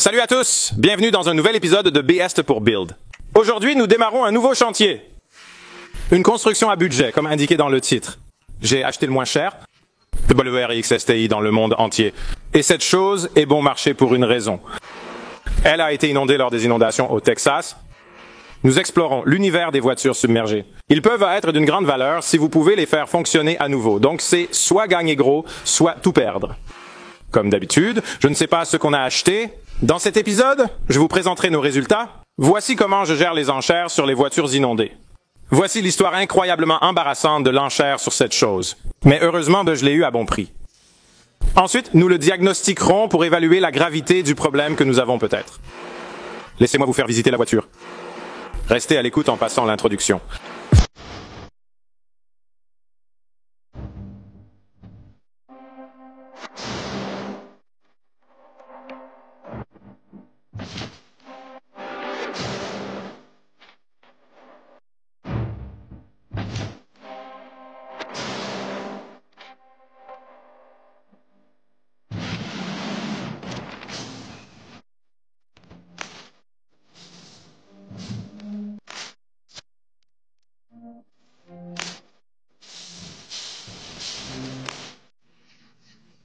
Salut à tous, bienvenue dans un nouvel épisode de BS pour Build. Aujourd'hui, nous démarrons un nouveau chantier. Une construction à budget, comme indiqué dans le titre. J'ai acheté le moins cher, WRX STI dans le monde entier. Et cette chose est bon marché pour une raison. Elle a été inondée lors des inondations au Texas. Nous explorons l'univers des voitures submergées. Ils peuvent être d'une grande valeur si vous pouvez les faire fonctionner à nouveau. Donc c'est soit gagner gros, soit tout perdre. Comme d'habitude, je ne sais pas ce qu'on a acheté. Dans cet épisode, je vous présenterai nos résultats. Voici comment je gère les enchères sur les voitures inondées. Voici l'histoire incroyablement embarrassante de l'enchère sur cette chose. Mais heureusement, je l'ai eu à bon prix. Ensuite, nous le diagnostiquerons pour évaluer la gravité du problème que nous avons peut-être. Laissez-moi vous faire visiter la voiture. Restez à l'écoute en passant l'introduction.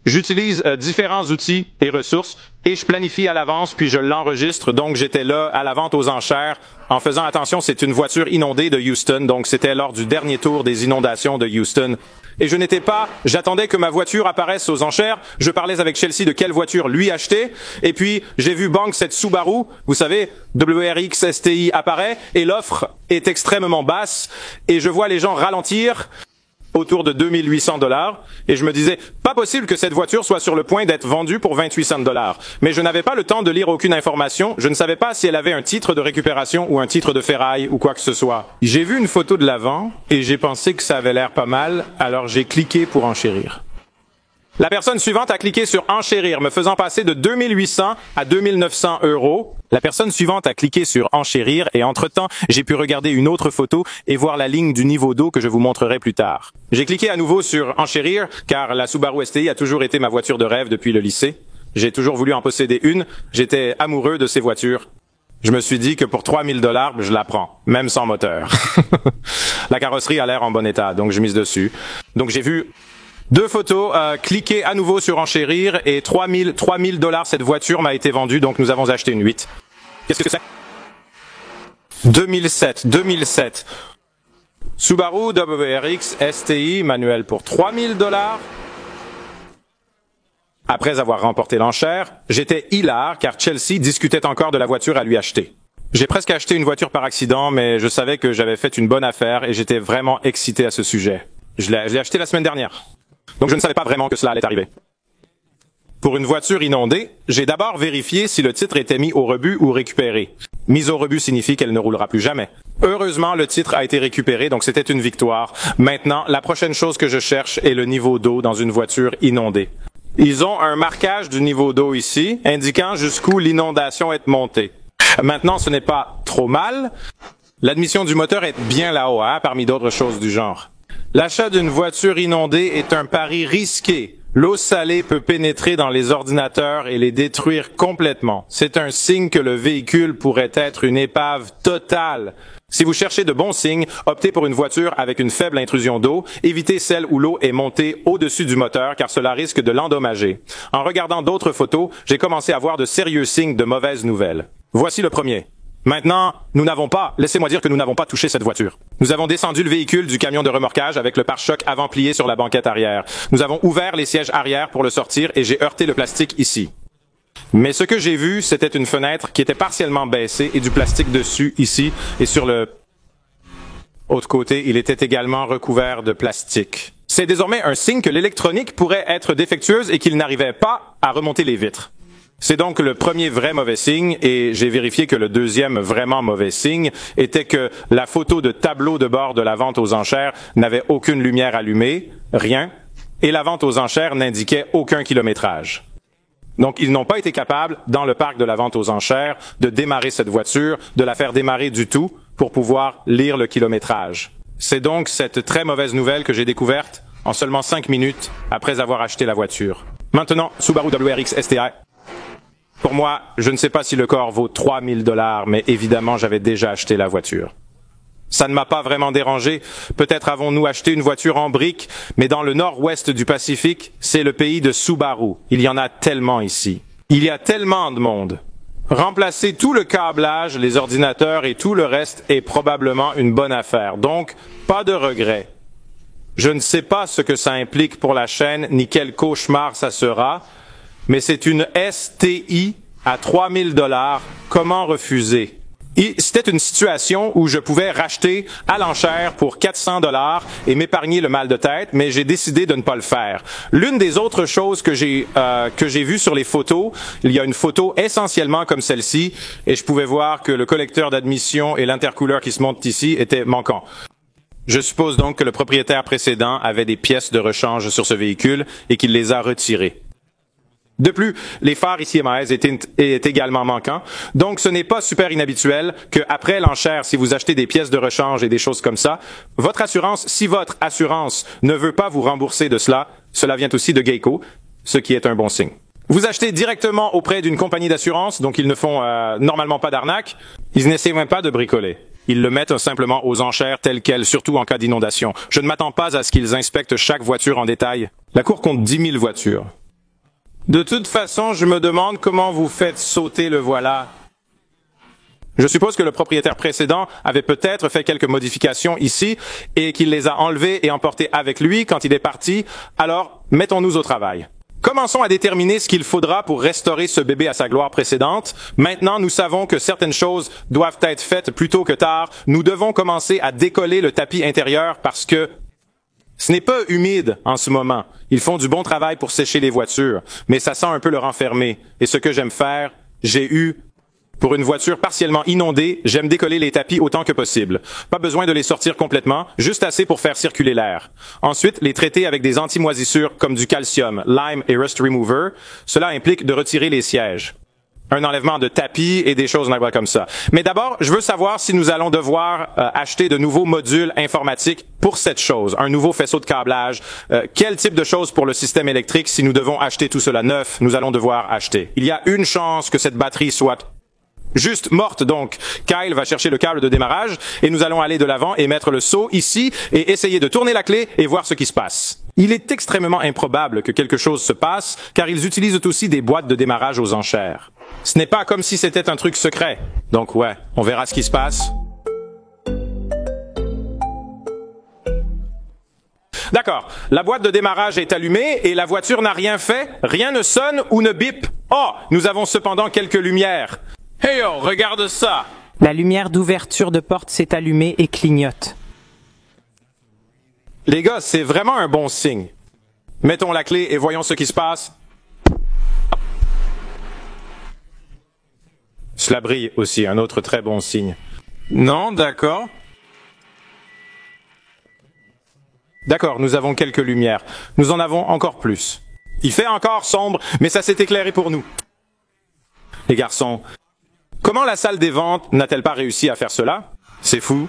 J'utilise différents outils et ressources et je planifie à l'avance puis je l'enregistre. Donc j'étais là à la vente aux enchères en faisant attention, c'est une voiture inondée de Houston. Donc c'était lors du dernier tour des inondations de Houston. Et je n'étais pas, j'attendais que ma voiture apparaisse aux enchères. Je parlais avec Chelsea de quelle voiture lui acheter. Et puis j'ai vu bang cette Subaru, vous savez, WRX STI apparaît et l'offre est extrêmement basse et je vois les gens ralentir autour de 2800 $, et je me disais, pas possible que cette voiture soit sur le point d'être vendue pour 2800 $. Mais je n'avais pas le temps de lire aucune information, je ne savais pas si elle avait un titre de récupération ou un titre de ferraille ou quoi que ce soit. J'ai vu une photo de l'avant, et j'ai pensé que ça avait l'air pas mal, alors j'ai cliqué pour enchérir. La personne suivante a cliqué sur enchérir, me faisant passer de 2800 à 2900 €. La personne suivante a cliqué sur enchérir et entre-temps, j'ai pu regarder une autre photo et voir la ligne du niveau d'eau que je vous montrerai plus tard. J'ai cliqué à nouveau sur enchérir car la Subaru STI a toujours été ma voiture de rêve depuis le lycée. J'ai toujours voulu en posséder une. J'étais amoureux de ces voitures. Je me suis dit que pour 3000 $, je la prends, même sans moteur. La carrosserie a l'air en bon état, donc je mise dessus. Donc j'ai vu deux photos, cliquez à nouveau sur enchérir et 3000 $ cette voiture m'a été vendue, donc nous avons acheté une 8. Qu'est-ce que c'est? 2007. Subaru WRX STI manuel pour 3000 $. Après avoir remporté l'enchère, j'étais hilar car Chelsea discutait encore de la voiture à lui acheter. J'ai presque acheté une voiture par accident, mais je savais que j'avais fait une bonne affaire et j'étais vraiment excité à ce sujet. Je l'ai acheté la semaine dernière. Donc je ne savais pas vraiment que cela allait arriver. Pour une voiture inondée, j'ai d'abord vérifié si le titre était mis au rebut ou récupéré. Mise au rebut signifie qu'elle ne roulera plus jamais. Heureusement, le titre a été récupéré, donc c'était une victoire. Maintenant, la prochaine chose que je cherche est le niveau d'eau dans une voiture inondée. Ils ont un marquage du niveau d'eau ici, indiquant jusqu'où l'inondation est montée. Maintenant, ce n'est pas trop mal. L'admission du moteur est bien là-haut, parmi d'autres choses du genre. L'achat d'une voiture inondée est un pari risqué. L'eau salée peut pénétrer dans les ordinateurs et les détruire complètement. C'est un signe que le véhicule pourrait être une épave totale. Si vous cherchez de bons signes, optez pour une voiture avec une faible intrusion d'eau. Évitez celle où l'eau est montée au-dessus du moteur car cela risque de l'endommager. En regardant d'autres photos, j'ai commencé à voir de sérieux signes de mauvaises nouvelles. Voici le premier. Maintenant, laissez-moi dire que nous n'avons pas touché cette voiture. Nous avons descendu le véhicule du camion de remorquage avec le pare-choc avant plié sur la banquette arrière. Nous avons ouvert les sièges arrière pour le sortir et j'ai heurté le plastique ici. Mais ce que j'ai vu, c'était une fenêtre qui était partiellement baissée et du plastique dessus, ici, et sur le autre côté, il était également recouvert de plastique. C'est désormais un signe que l'électronique pourrait être défectueuse et qu'il n'arrivait pas à remonter les vitres. C'est donc le premier vrai mauvais signe et j'ai vérifié que le deuxième vraiment mauvais signe était que la photo de tableau de bord de la vente aux enchères n'avait aucune lumière allumée, rien, et la vente aux enchères n'indiquait aucun kilométrage. Donc, ils n'ont pas été capables, dans le parc de la vente aux enchères, de démarrer cette voiture, de la faire démarrer du tout pour pouvoir lire le kilométrage. C'est donc cette très mauvaise nouvelle que j'ai découverte en seulement 5 minutes après avoir acheté la voiture. Maintenant, Subaru WRX STI. Pour moi, je ne sais pas si le corps vaut 3000 $, mais évidemment, j'avais déjà acheté la voiture. Ça ne m'a pas vraiment dérangé. Peut-être avons-nous acheté une voiture en briques, mais dans le nord-ouest du Pacifique, c'est le pays de Subaru. Il y en a tellement ici. Il y a tellement de monde. Remplacer tout le câblage, les ordinateurs et tout le reste est probablement une bonne affaire. Donc, pas de regrets. Je ne sais pas ce que ça implique pour la chaîne, ni quel cauchemar ça sera, mais c'est une STI à 3000 $. Comment refuser? C'était une situation où je pouvais racheter à l'enchère pour 400 $ et m'épargner le mal de tête, mais j'ai décidé de ne pas le faire. L'une des autres choses que j'ai vues sur les photos, il y a une photo essentiellement comme celle-ci, et je pouvais voir que le collecteur d'admission et l'intercouleur qui se monte ici étaient manquants. Je suppose donc que le propriétaire précédent avait des pièces de rechange sur ce véhicule et qu'il les a retirées. De plus, les phares ici MAS étaient également manquants, donc ce n'est pas super inhabituel qu'après l'enchère, si vous achetez des pièces de rechange et des choses comme ça, si votre assurance ne veut pas vous rembourser de cela, cela vient aussi de Geico, ce qui est un bon signe. Vous achetez directement auprès d'une compagnie d'assurance, donc ils ne font normalement pas d'arnaque, ils n'essaient même pas de bricoler. Ils le mettent simplement aux enchères telles quelles, surtout en cas d'inondation. Je ne m'attends pas à ce qu'ils inspectent chaque voiture en détail. La cour compte 10 000 voitures. De toute façon, je me demande comment vous faites sauter le voilà. Je suppose que le propriétaire précédent avait peut-être fait quelques modifications ici et qu'il les a enlevées et emportées avec lui quand il est parti. Alors, mettons-nous au travail. Commençons à déterminer ce qu'il faudra pour restaurer ce bébé à sa gloire précédente. Maintenant, nous savons que certaines choses doivent être faites plus tôt que tard. Nous devons commencer à décoller le tapis intérieur parce que ce n'est pas humide en ce moment. Ils font du bon travail pour sécher les voitures, mais ça sent un peu le renfermer. Et ce que j'aime faire, pour une voiture partiellement inondée, j'aime décoller les tapis autant que possible. Pas besoin de les sortir complètement, juste assez pour faire circuler l'air. Ensuite, les traiter avec des anti-moisissures comme du calcium, lime et rust remover. Cela implique de retirer les sièges. Un enlèvement de tapis et des choses comme ça. Mais d'abord, je veux savoir si nous allons devoir acheter de nouveaux modules informatiques pour cette chose, un nouveau faisceau de câblage. Quel type de choses pour le système électrique, si nous devons acheter tout cela neuf, nous allons devoir acheter. Il y a une chance que cette batterie soit juste morte, donc Kyle va chercher le câble de démarrage et nous allons aller de l'avant et mettre le seau ici et essayer de tourner la clé et voir ce qui se passe. Il est extrêmement improbable que quelque chose se passe car ils utilisent aussi des boîtes de démarrage aux enchères. Ce n'est pas comme si c'était un truc secret. Donc ouais, on verra ce qui se passe. D'accord, la boîte de démarrage est allumée et la voiture n'a rien fait, rien ne sonne ou ne bip. Oh, nous avons cependant quelques lumières. Hey oh, regarde ça! La lumière d'ouverture de porte s'est allumée et clignote. Les gars, c'est vraiment un bon signe. Mettons la clé et voyons ce qui se passe. Cela brille aussi, un autre très bon signe. Non, d'accord. D'accord, nous avons quelques lumières. Nous en avons encore plus. Il fait encore sombre, mais ça s'est éclairé pour nous. Les garçons, comment la salle des ventes n'a-t-elle pas réussi à faire cela? C'est fou.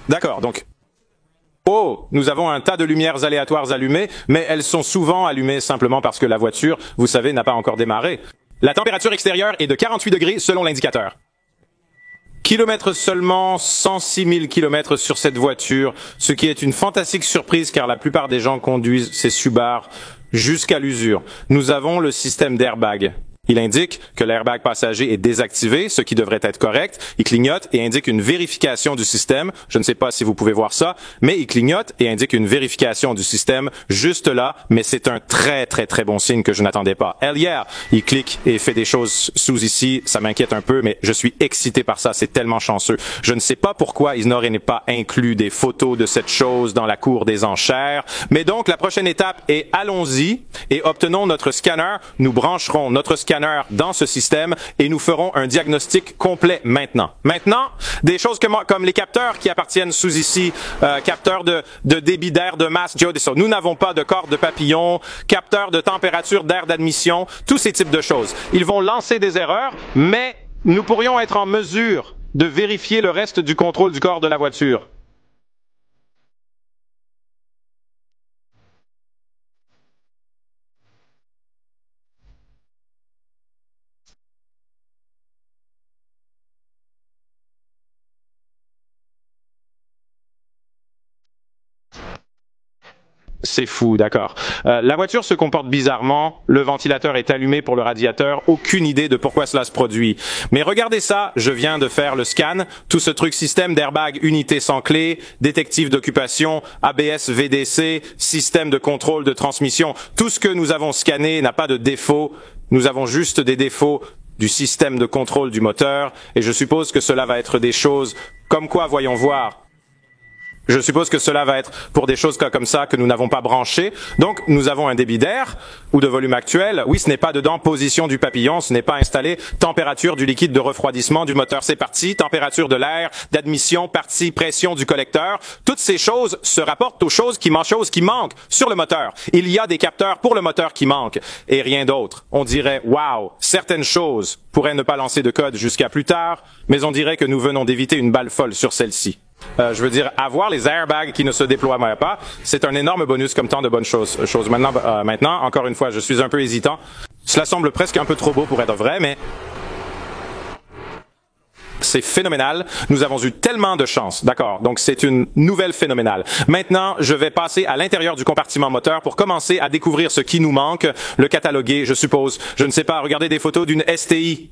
D'accord, donc... Oh, nous avons un tas de lumières aléatoires allumées, mais elles sont souvent allumées simplement parce que la voiture, vous savez, n'a pas encore démarré. La température extérieure est de 48 degrés selon l'indicateur. Kilomètres seulement, 106 000 kilomètres sur cette voiture, ce qui est une fantastique surprise car la plupart des gens conduisent ces Subaru jusqu'à l'usure. Nous avons le système d'airbag. Il indique que l'airbag passager est désactivé, ce qui devrait être correct. Il clignote et indique une vérification du système. Je ne sais pas si vous pouvez voir ça, mais il clignote et indique une vérification du système juste là, mais c'est un très très très bon signe que je n'attendais pas. Hell yeah! Il clique et fait des choses sous ici, ça m'inquiète un peu, mais je suis excité par ça, c'est tellement chanceux. Je ne sais pas pourquoi ils n'auraient pas inclus des photos de cette chose dans la cour des enchères, mais donc la prochaine étape est allons-y et obtenons notre scanner. Nous brancherons notre scanner dans ce système et nous ferons un diagnostic complet maintenant. Maintenant, des choses comme les capteurs qui appartiennent sous ici, capteurs de débit d'air, de masse, nous n'avons pas de corde de papillon, capteurs de température d'air d'admission, tous ces types de choses. Ils vont lancer des erreurs, mais nous pourrions être en mesure de vérifier le reste du contrôle du corps de la voiture. C'est fou, d'accord. La voiture se comporte bizarrement, le ventilateur est allumé pour le radiateur, aucune idée de pourquoi cela se produit. Mais regardez ça, je viens de faire le scan, tout ce truc système d'airbag unité sans clé, détective d'occupation, ABS VDC, système de contrôle de transmission, tout ce que nous avons scanné n'a pas de défaut, nous avons juste des défauts du système de contrôle du moteur, et je suppose que cela va être des choses comme quoi, voyons voir. Je suppose que cela va être pour des choses comme ça que nous n'avons pas branchées. Donc, nous avons un débit d'air ou de volume actuel. Oui, ce n'est pas dedans position du papillon, ce n'est pas installé température du liquide de refroidissement du moteur. C'est parti, température de l'air, d'admission, partie, pression du collecteur. Toutes ces choses se rapportent aux choses qui manquent sur le moteur. Il y a des capteurs pour le moteur qui manquent et rien d'autre. On dirait, wow, certaines choses pourraient ne pas lancer de code jusqu'à plus tard, mais on dirait que nous venons d'éviter une balle folle sur celle-ci. Je veux dire, avoir les airbags qui ne se déploient pas, c'est un énorme bonus comme tant de bonnes choses. Maintenant, encore une fois, je suis un peu hésitant. Cela semble presque un peu trop beau pour être vrai, mais c'est phénoménal. Nous avons eu tellement de chance. D'accord. Donc, c'est une nouvelle phénoménale. Maintenant, je vais passer à l'intérieur du compartiment moteur pour commencer à découvrir ce qui nous manque, le cataloguer, je suppose. Je ne sais pas, regarder des photos d'une STI.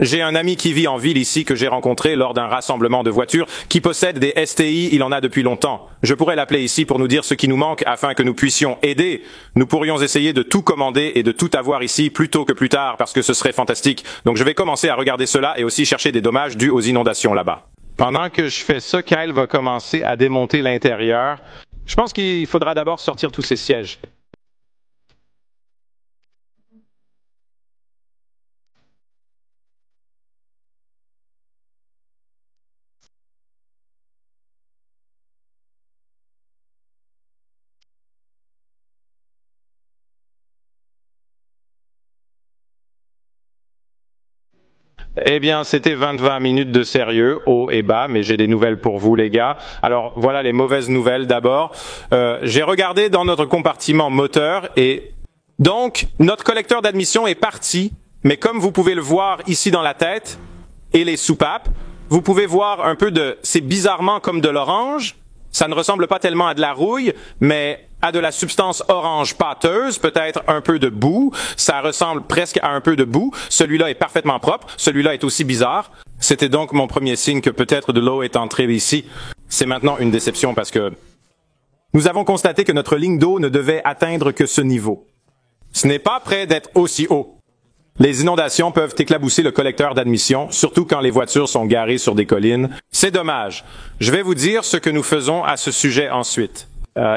J'ai un ami qui vit en ville ici que j'ai rencontré lors d'un rassemblement de voitures qui possède des STI, il en a depuis longtemps. Je pourrais l'appeler ici pour nous dire ce qui nous manque afin que nous puissions aider. Nous pourrions essayer de tout commander et de tout avoir ici plus tôt que plus tard parce que ce serait fantastique. Donc je vais commencer à regarder cela et aussi chercher des dommages dus aux inondations là-bas. Pendant que je fais ça, Kyle va commencer à démonter l'intérieur. Je pense qu'il faudra d'abord sortir tous ces sièges. Eh bien, c'était 20 minutes de sérieux, haut et bas, mais j'ai des nouvelles pour vous, les gars. Alors, voilà les mauvaises nouvelles d'abord. J'ai regardé dans notre compartiment moteur et donc, notre collecteur d'admission est parti, mais comme vous pouvez le voir ici dans la tête et les soupapes, vous pouvez voir un peu c'est bizarrement comme de l'orange. Ça ne ressemble pas tellement à de la rouille, mais à de la substance orange pâteuse, peut-être un peu de boue. Ça ressemble presque à un peu de boue. Celui-là est parfaitement propre. Celui-là est aussi bizarre. C'était donc mon premier signe que peut-être de l'eau est entrée ici. C'est maintenant une déception parce que nous avons constaté que notre ligne d'eau ne devait atteindre que ce niveau. Ce n'est pas près d'être aussi haut. Les inondations peuvent éclabousser le collecteur d'admission, surtout quand les voitures sont garées sur des collines. C'est dommage. Je vais vous dire ce que nous faisons à ce sujet ensuite.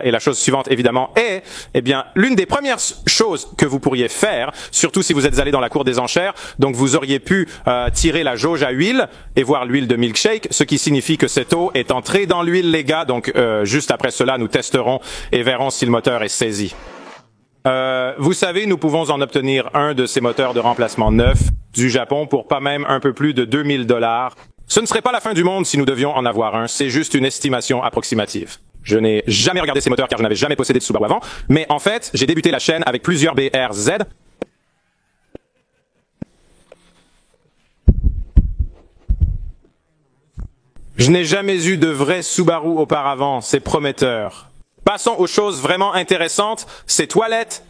Et la chose suivante, évidemment, est, eh bien, l'une des premières choses que vous pourriez faire, surtout si vous êtes allé dans la cour des enchères, donc vous auriez pu tirer la jauge à huile et voir l'huile de milkshake, ce qui signifie que cette eau est entrée dans l'huile, les gars. Donc, juste après cela, nous testerons et verrons si le moteur est saisi. Vous savez, nous pouvons en obtenir un de ces moteurs de remplacement neufs du Japon pour pas même un peu plus de 2000 $. Ce ne serait pas la fin du monde si nous devions en avoir un, c'est juste une estimation approximative. Je n'ai jamais regardé ces moteurs car je n'avais jamais possédé de Subaru avant, mais en fait, j'ai débuté la chaîne avec plusieurs BRZ. Je n'ai jamais eu de vrai Subaru auparavant, c'est prometteur. Passons aux choses vraiment intéressantes. Ces toilettes.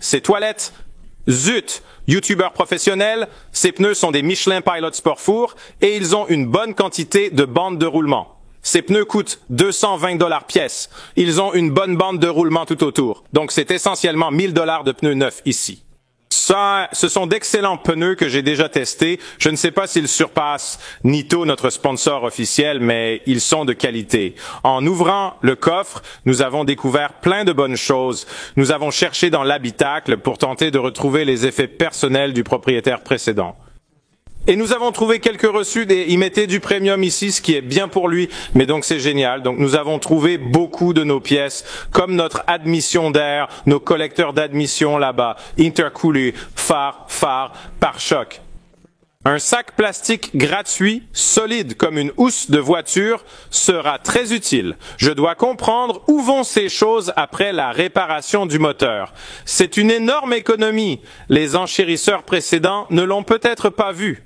Zut! YouTubeur professionnel, ces pneus sont des Michelin Pilot Sport Four et ils ont une bonne quantité de bandes de roulement. Ces pneus coûtent 220 $ pièce. Ils ont une bonne bande de roulement tout autour. Donc c'est essentiellement 1000 $ de pneus neufs ici. Ça, ce sont d'excellents pneus que j'ai déjà testés. Je ne sais pas s'ils surpassent Nitto, notre sponsor officiel, mais ils sont de qualité. En ouvrant le coffre, nous avons découvert plein de bonnes choses. Nous avons cherché dans l'habitacle pour tenter de retrouver les effets personnels du propriétaire précédent. Et nous avons trouvé quelques reçus, il mettait du premium ici, ce qui est bien pour lui, mais donc c'est génial. Donc nous avons trouvé beaucoup de nos pièces, comme notre admission d'air, nos collecteurs d'admission là-bas, intercoolés, phare, pare-choc. Un sac plastique gratuit, solide comme une housse de voiture, sera très utile. Je dois comprendre où vont ces choses après la réparation du moteur. C'est une énorme économie. Les enchérisseurs précédents ne l'ont peut-être pas vu.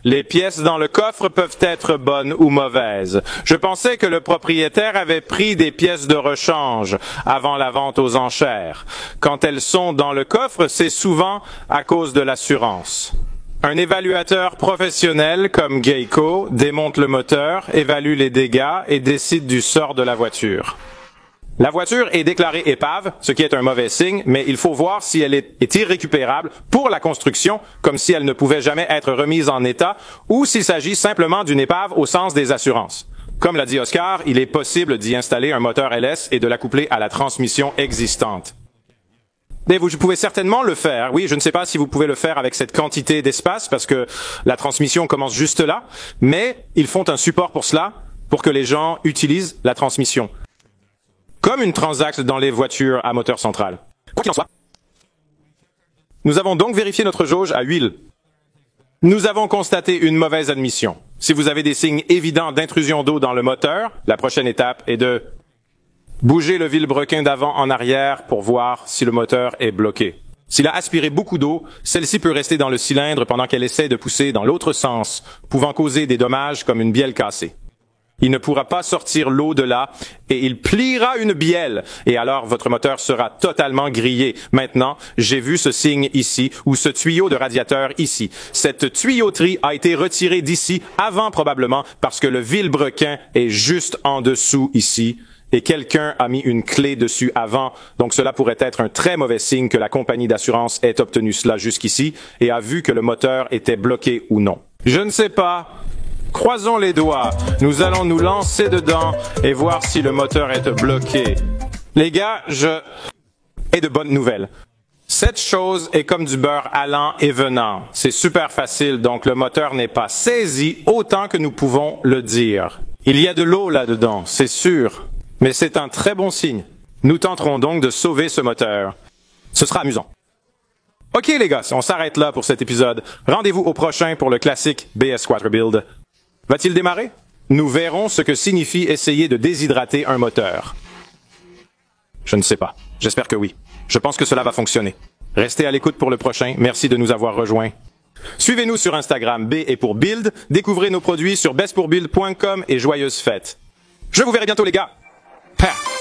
Les pièces dans le coffre peuvent être bonnes ou mauvaises. Je pensais que le propriétaire avait pris des pièces de rechange avant la vente aux enchères. Quand elles sont dans le coffre, c'est souvent à cause de l'assurance. Un évaluateur professionnel comme Geico démonte le moteur, évalue les dégâts et décide du sort de la voiture. La voiture est déclarée épave, ce qui est un mauvais signe, mais il faut voir si elle est irrécupérable pour la construction, comme si elle ne pouvait jamais être remise en état, ou s'il s'agit simplement d'une épave au sens des assurances. Comme l'a dit Oscar, il est possible d'y installer un moteur LS et de l'accoupler à la transmission existante. Mais vous pouvez certainement le faire. Oui, je ne sais pas si vous pouvez le faire avec cette quantité d'espace parce que la transmission commence juste là, mais ils font un support pour cela, pour que les gens utilisent la transmission. Comme une transaxe dans les voitures à moteur central. Quoi qu'il en soit. Nous avons donc vérifié notre jauge à huile. Nous avons constaté une mauvaise admission. Si vous avez des signes évidents d'intrusion d'eau dans le moteur, la prochaine étape est de bouger le vilebrequin d'avant en arrière pour voir si le moteur est bloqué. S'il a aspiré beaucoup d'eau, celle-ci peut rester dans le cylindre pendant qu'elle essaie de pousser dans l'autre sens, pouvant causer des dommages comme une bielle cassée. Il ne pourra pas sortir l'eau de là et il pliera une bielle et alors votre moteur sera totalement grillé. Maintenant, j'ai vu ce signe ici ou ce tuyau de radiateur ici. Cette tuyauterie a été retirée d'ici avant probablement parce que le vilebrequin est juste en dessous ici. Et quelqu'un a mis une clé dessus avant, donc cela pourrait être un très mauvais signe que la compagnie d'assurance ait obtenu cela jusqu'ici et a vu que le moteur était bloqué ou non. Je ne sais pas. Croisons les doigts. Nous allons nous lancer dedans et voir si le moteur est bloqué. Les gars, et de bonnes nouvelles. Cette chose est comme du beurre allant et venant. C'est super facile, donc le moteur n'est pas saisi autant que nous pouvons le dire. Il y a de l'eau là-dedans, c'est sûr. Mais c'est un très bon signe. Nous tenterons donc de sauver ce moteur. Ce sera amusant. Ok les gars, on s'arrête là pour cet épisode. Rendez-vous au prochain pour le classique BS4 Build. Va-t-il démarrer? Nous verrons ce que signifie essayer de déshydrater un moteur. Je ne sais pas. J'espère que oui. Je pense que cela va fonctionner. Restez à l'écoute pour le prochain. Merci de nous avoir rejoints. Suivez-nous sur Instagram, B est pour Build. Découvrez nos produits sur bestpourbuild.com et joyeuses fêtes. Je vous verrai bientôt les gars. Ha!